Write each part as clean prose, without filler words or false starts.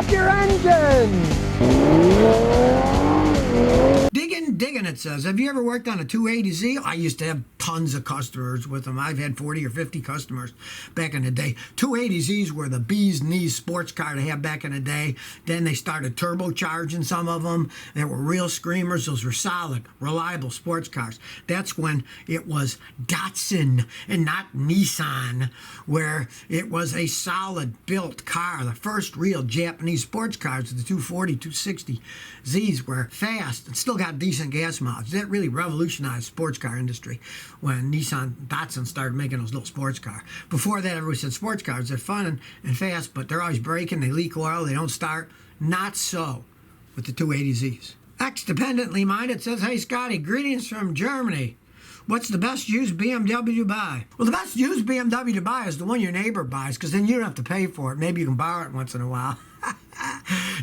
off your engine! Digging, it says. Have you ever worked on a 280Z? I used to have tons of customers with them. I've had 40 or 50 customers back in the day. 280Zs were the bee's knees sports car to have back in the day. Then they started turbocharging some of them. They were real screamers. Those were solid, reliable sports cars. That's when it was Datsun and not Nissan, where it was a solid built car. The first real Japanese sports cars, the 240, 260Zs, were fast and still got decent gas mileage. That really revolutionized sports car industry when Datsun started making those little sports cars. Before that, everybody said sports cars, they're fun and fast, but they're always breaking, they leak oil, they don't start. Not so with the 280Zs. Ex-dependently minded says, hey Scotty, greetings from Germany. What's the best used BMW to buy? Well, the best used BMW to buy is the one your neighbor buys, because then you don't have to pay for it. Maybe you can borrow it once in a while.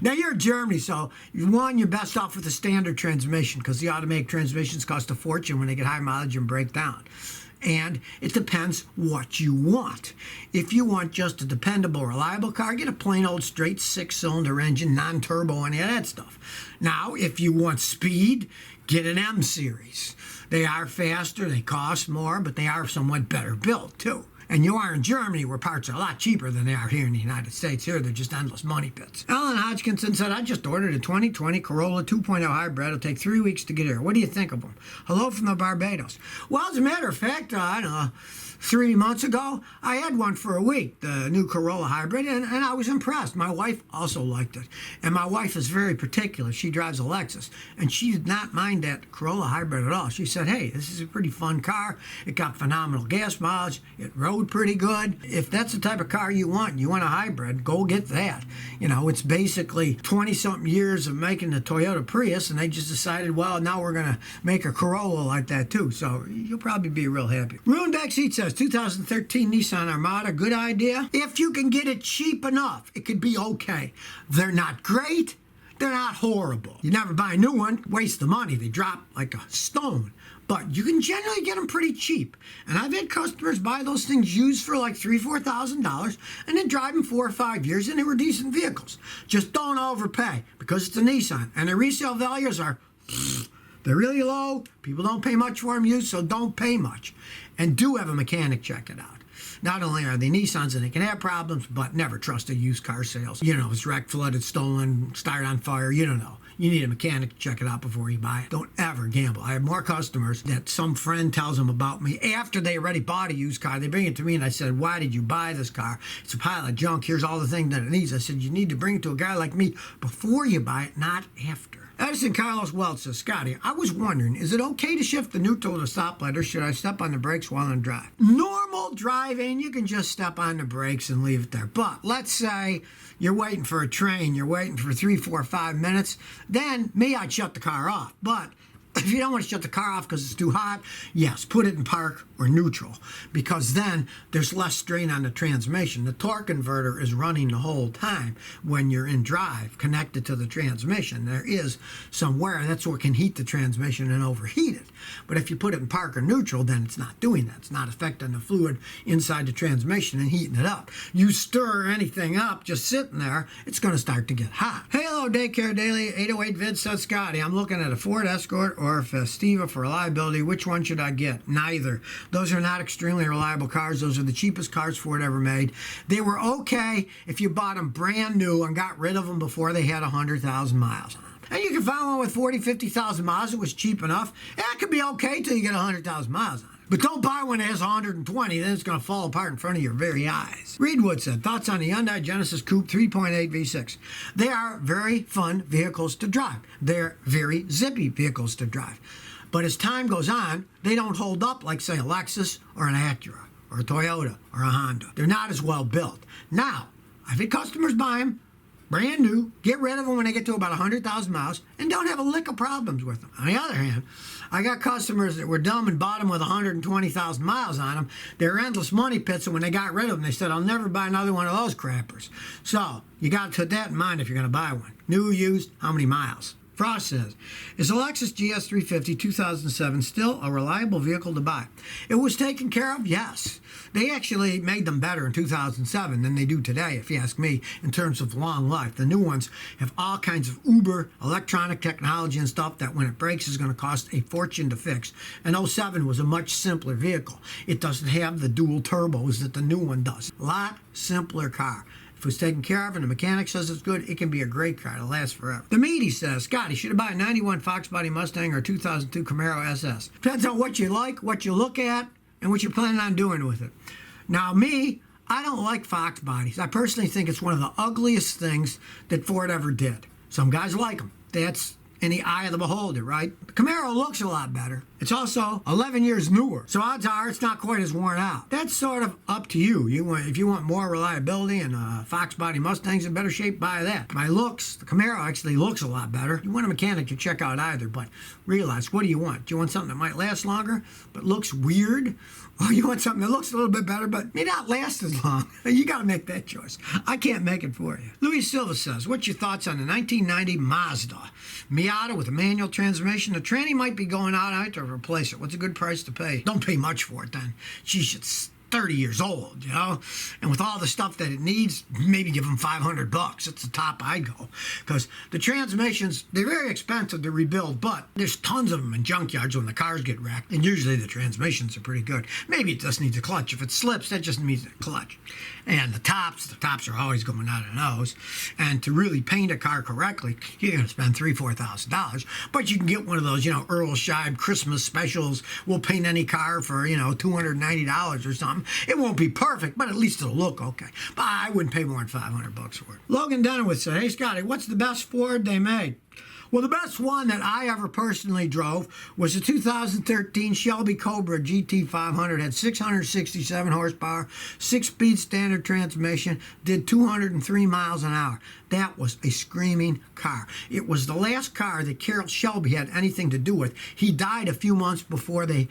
Now, you're in Germany, so you're best off with a standard transmission, because the automatic transmissions cost a fortune when they get high mileage and break down. And it depends what you want. If you want just a dependable, reliable car, get a plain old straight six-cylinder engine, non-turbo, any of that stuff. Now, if you want speed, get an M series. They are faster, they cost more, but they are somewhat better built, too. And you are in Germany, where parts are a lot cheaper than they are here in the United States. Here, they're just endless money pits. Alan Hodgkinson said, I just ordered a 2020 Corolla 2.0 hybrid. It'll take 3 weeks to get here. What do you think of them? Hello from the Barbados. Well, as a matter of fact, I don't know, 3 months ago, I had one for a week, the new Corolla hybrid, and I was impressed. My wife also liked it. And my wife is very particular. She drives a Lexus, and she did not mind that Corolla hybrid at all. She said, hey, this is a pretty fun car. It got phenomenal gas mileage. It rode pretty good. If that's the type of car you want a hybrid, go get that. You know, it's basically 20-something years of making the Toyota Prius, and they just decided, well, now we're going to make a Corolla like that, too. So you'll probably be real happy. Ruined Backseat says, 2013 Nissan Armada, good idea. If you can get it cheap enough, it could be okay. They're not great. They're not horrible. You never buy a new one, waste the money. They drop like a stone. But you can generally get them pretty cheap. And I've had customers buy those things used for like $3,000, $4,000 and then drive them 4 or 5 years, and they were decent vehicles. Just don't overpay, because it's a Nissan. And their resale values are, they're really low. People don't pay much for them used, so don't pay much. And do have a mechanic check it out. Not only are they Nissans and they can have problems, but never trust a used car sales. You know, it's wrecked, flooded, stolen, started on fire, you don't know. You need a mechanic to check it out before you buy it. Don't ever gamble. I have more customers that some friend tells them about me after they already bought a used car. They bring it to me and I said, why did you buy this car? It's a pile of junk. Here's all the things that it needs. I said, you need to bring it to a guy like me before you buy it, not after. Edison Carlos Welch says, Scotty, I was wondering, is it okay to shift the neutral to stoplight, or should I step on the brakes while on drive? Normal driving, you can just step on the brakes and leave it there. But let's say you're waiting for a train, you're waiting for 3, 4, 5 minutes, then I'd shut the car off. But if you don't want to shut the car off because it's too hot, yes, put it in park or neutral, because then there's less strain on the transmission. The torque converter is running the whole time when you're in drive, connected to the transmission. There is some wear, and that's what can heat the transmission and overheat it. But if you put it in park or neutral, then it's not doing that. It's not affecting the fluid inside the transmission and heating it up. You stir anything up just sitting there, it's going to start to get hot. Hey, hello, Daycare Daily 808 Vid says, Scotty, I'm looking at a Ford Escort or a Festiva for reliability. Which one should I get? Neither. Those are not extremely reliable cars. Those are the cheapest cars Ford ever made. They were okay if you bought them brand new and got rid of them before they had 100,000 miles on them. And you can find one with 40, 50,000 miles that was cheap enough. That could be okay till you get 100,000 miles on it. But don't buy one that has 120, then it's going to fall apart in front of your very eyes. Reedwood said, thoughts on the Hyundai Genesis Coupe 3.8 V6. They are very fun vehicles to drive. They're very zippy vehicles to drive. But as time goes on, they don't hold up like, say, a Lexus or an Acura or a Toyota or a Honda. They're not as well built. Now, I've had customers buy them brand new, get rid of them when they get to about 100,000 miles, and don't have a lick of problems with them. On the other hand, I got customers that were dumb and bought them with 120,000 miles on them. They're endless money pits, and when they got rid of them, they said, I'll never buy another one of those crappers. So, you got to put that in mind if you're going to buy one. New, used, how many miles? Frost says, is a Lexus GS350 2007 still a reliable vehicle to buy? It was taken care of? Yes. They actually made them better in 2007 than they do today, if you ask me, in terms of long life. The new ones have all kinds of uber electronic technology and stuff that when it breaks is going to cost a fortune to fix. And '07 was a much simpler vehicle. It doesn't have the dual turbos that the new one does. A lot simpler car. If it was taken care of and the mechanic says it's good, it can be a great car. It'll last forever. The Meaty says, Scotty, should I buy a 91 Fox Body Mustang or a 2002 Camaro SS? Depends on what you like, what you look at, and what you're planning on doing with it. Now, me, I don't like Fox bodies. I personally think it's one of the ugliest things that Ford ever did. Some guys like them. That's in the eye of the beholder, right? The Camaro looks a lot better. It's also 11 years newer, so odds are it's not quite as worn out. That's sort of up to you. If you want more reliability and Fox body Mustang's in better shape, buy that. By looks, the Camaro actually looks a lot better. You want a mechanic to check out either, but realize, what do you want? Do you want something that might last longer but looks weird? Or you want something that looks a little bit better but may not last as long? You got to make that choice. I can't make it for you. Louis Silva says, what's your thoughts on the 1990 Mazda Miata with a manual transmission? The tranny might be going out. I have to replace it. What's a good price to pay? Don't pay much for it then. Geez, it's 30 years old, you know? And with all the stuff that it needs, maybe give them $500. That's the top I'd go. Because the transmissions, they're very expensive to rebuild, but there's tons of them in junkyards when the cars get wrecked. And usually the transmissions are pretty good. Maybe it just needs a clutch. If it slips, that just needs a clutch. And the tops are always going out of those. And to really paint a car correctly, you're going to spend $3,000, $4,000. But you can get one of those, Earl Scheib Christmas specials. We'll paint any car for, $290 or something. It won't be perfect, but at least it'll look okay. But I wouldn't pay more than $500 for it. Logan Dunaway said, hey, Scotty, what's the best Ford they made? Well, the best one that I ever personally drove was the 2013 Shelby Cobra GT500. Had 667 horsepower, 6-speed standard transmission, did 203 miles an hour. That was a screaming car. It was the last car that Carroll Shelby had anything to do with. He died a few months before they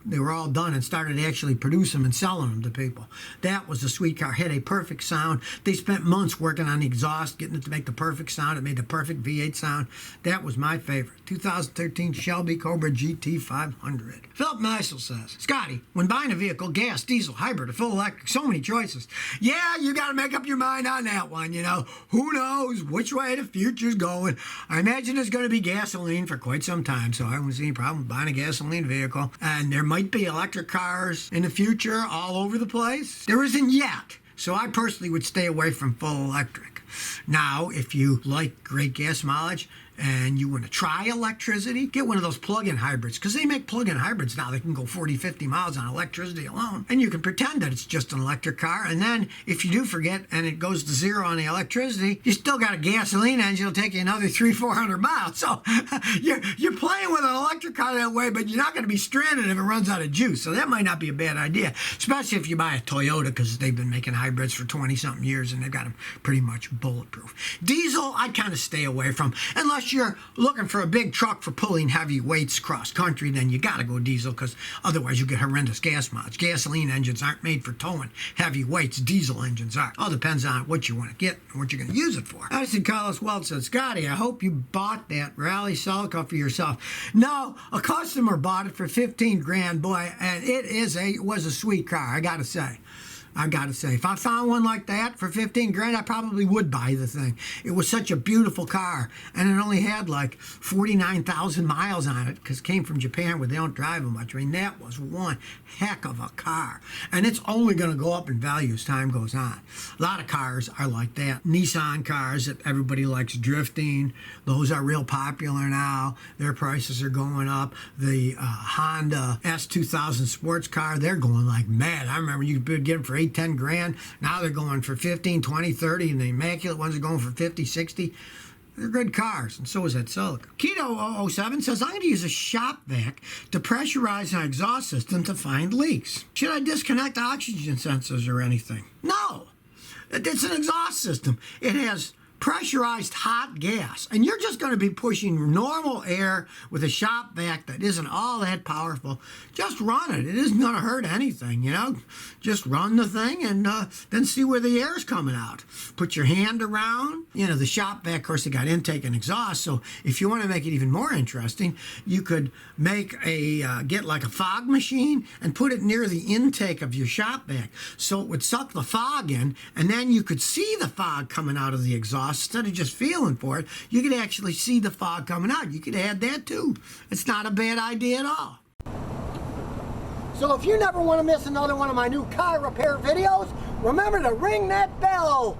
were all done and started actually producing them and selling them to people. That was a sweet car. Had a perfect sound. They spent months working on the exhaust, getting it to make the perfect sound. It made the perfect V8 sound. That was my favorite. 2013 Shelby Cobra GT500. Philip Meisel says, Scotty, when buying a vehicle, gas, diesel, hybrid, or full electric, so many choices. Yeah, you got to make up your mind on that one, Who knows which way the future's going? I imagine it's going to be gasoline for quite some time, so I don't see any problem with buying a gasoline vehicle. And there might be electric cars in the future all over the place. There isn't yet, so I personally would stay away from full electric. Now, if you like great gas mileage and you want to try electricity, get one of those plug-in hybrids, because they make plug-in hybrids now. They can go 40, 50 miles on electricity alone, and you can pretend that it's just an electric car, and then if you do forget and it goes to zero on the electricity, you still got a gasoline engine. It'll take you another 300-400 miles. So you're playing with an electric car that way, but you're not going to be stranded if it runs out of juice. So that might not be a bad idea, especially if you buy a Toyota, because they've been making hybrids for 20-something years, and they've got them pretty much bulletproof. Diesel, I'd kind of stay away from, unless you're looking for a big truck for pulling heavy weights cross country. Then you got to go diesel, because otherwise you get horrendous gas mileage. Gasoline engines aren't made for towing heavy weights. Diesel engines are. All depends on what you want to get and what you're going to use it for. Addison Carlos Welch said, Scotty, I hope you bought that Rally Celica for yourself. No, a customer bought it for 15 grand, boy, and it was a sweet car, I got to say. If I found one like that for 15 grand, I probably would buy the thing. It was such a beautiful car, and it only had like 49,000 miles on it, because it came from Japan where they don't drive them much. I mean, that was one heck of a car, and it's only going to go up in value as time goes on. A lot of cars are like that. Nissan cars that everybody likes drifting, those are real popular now. Their prices are going up. The Honda S2000 sports car, they're going like mad. I remember you could get them for 10 grand. Now they're going for 15, 20, 30, and the immaculate ones are going for 50, 60. They're good cars, and so is that Celica. Keto 007 says, I'm going to use a shop vac to pressurize my exhaust system to find leaks. Should I disconnect oxygen sensors or anything? No. It's an exhaust system. It has pressurized hot gas, and you're just going to be pushing normal air with a shop vac that isn't all that powerful. Just run it. It isn't going to hurt anything, you know. Just run the thing and then see where the air's coming out. Put your hand around. You know, the shop vac, of course, they got intake and exhaust, so if you want to make it even more interesting, you could make get like a fog machine and put it near the intake of your shop vac, so it would suck the fog in, and then you could see the fog coming out of the exhaust instead of just feeling for it. You could actually see the fog coming out. You could add that too. It's not a bad idea at all. So if you never want to miss another one of my new car repair videos, remember to ring that bell.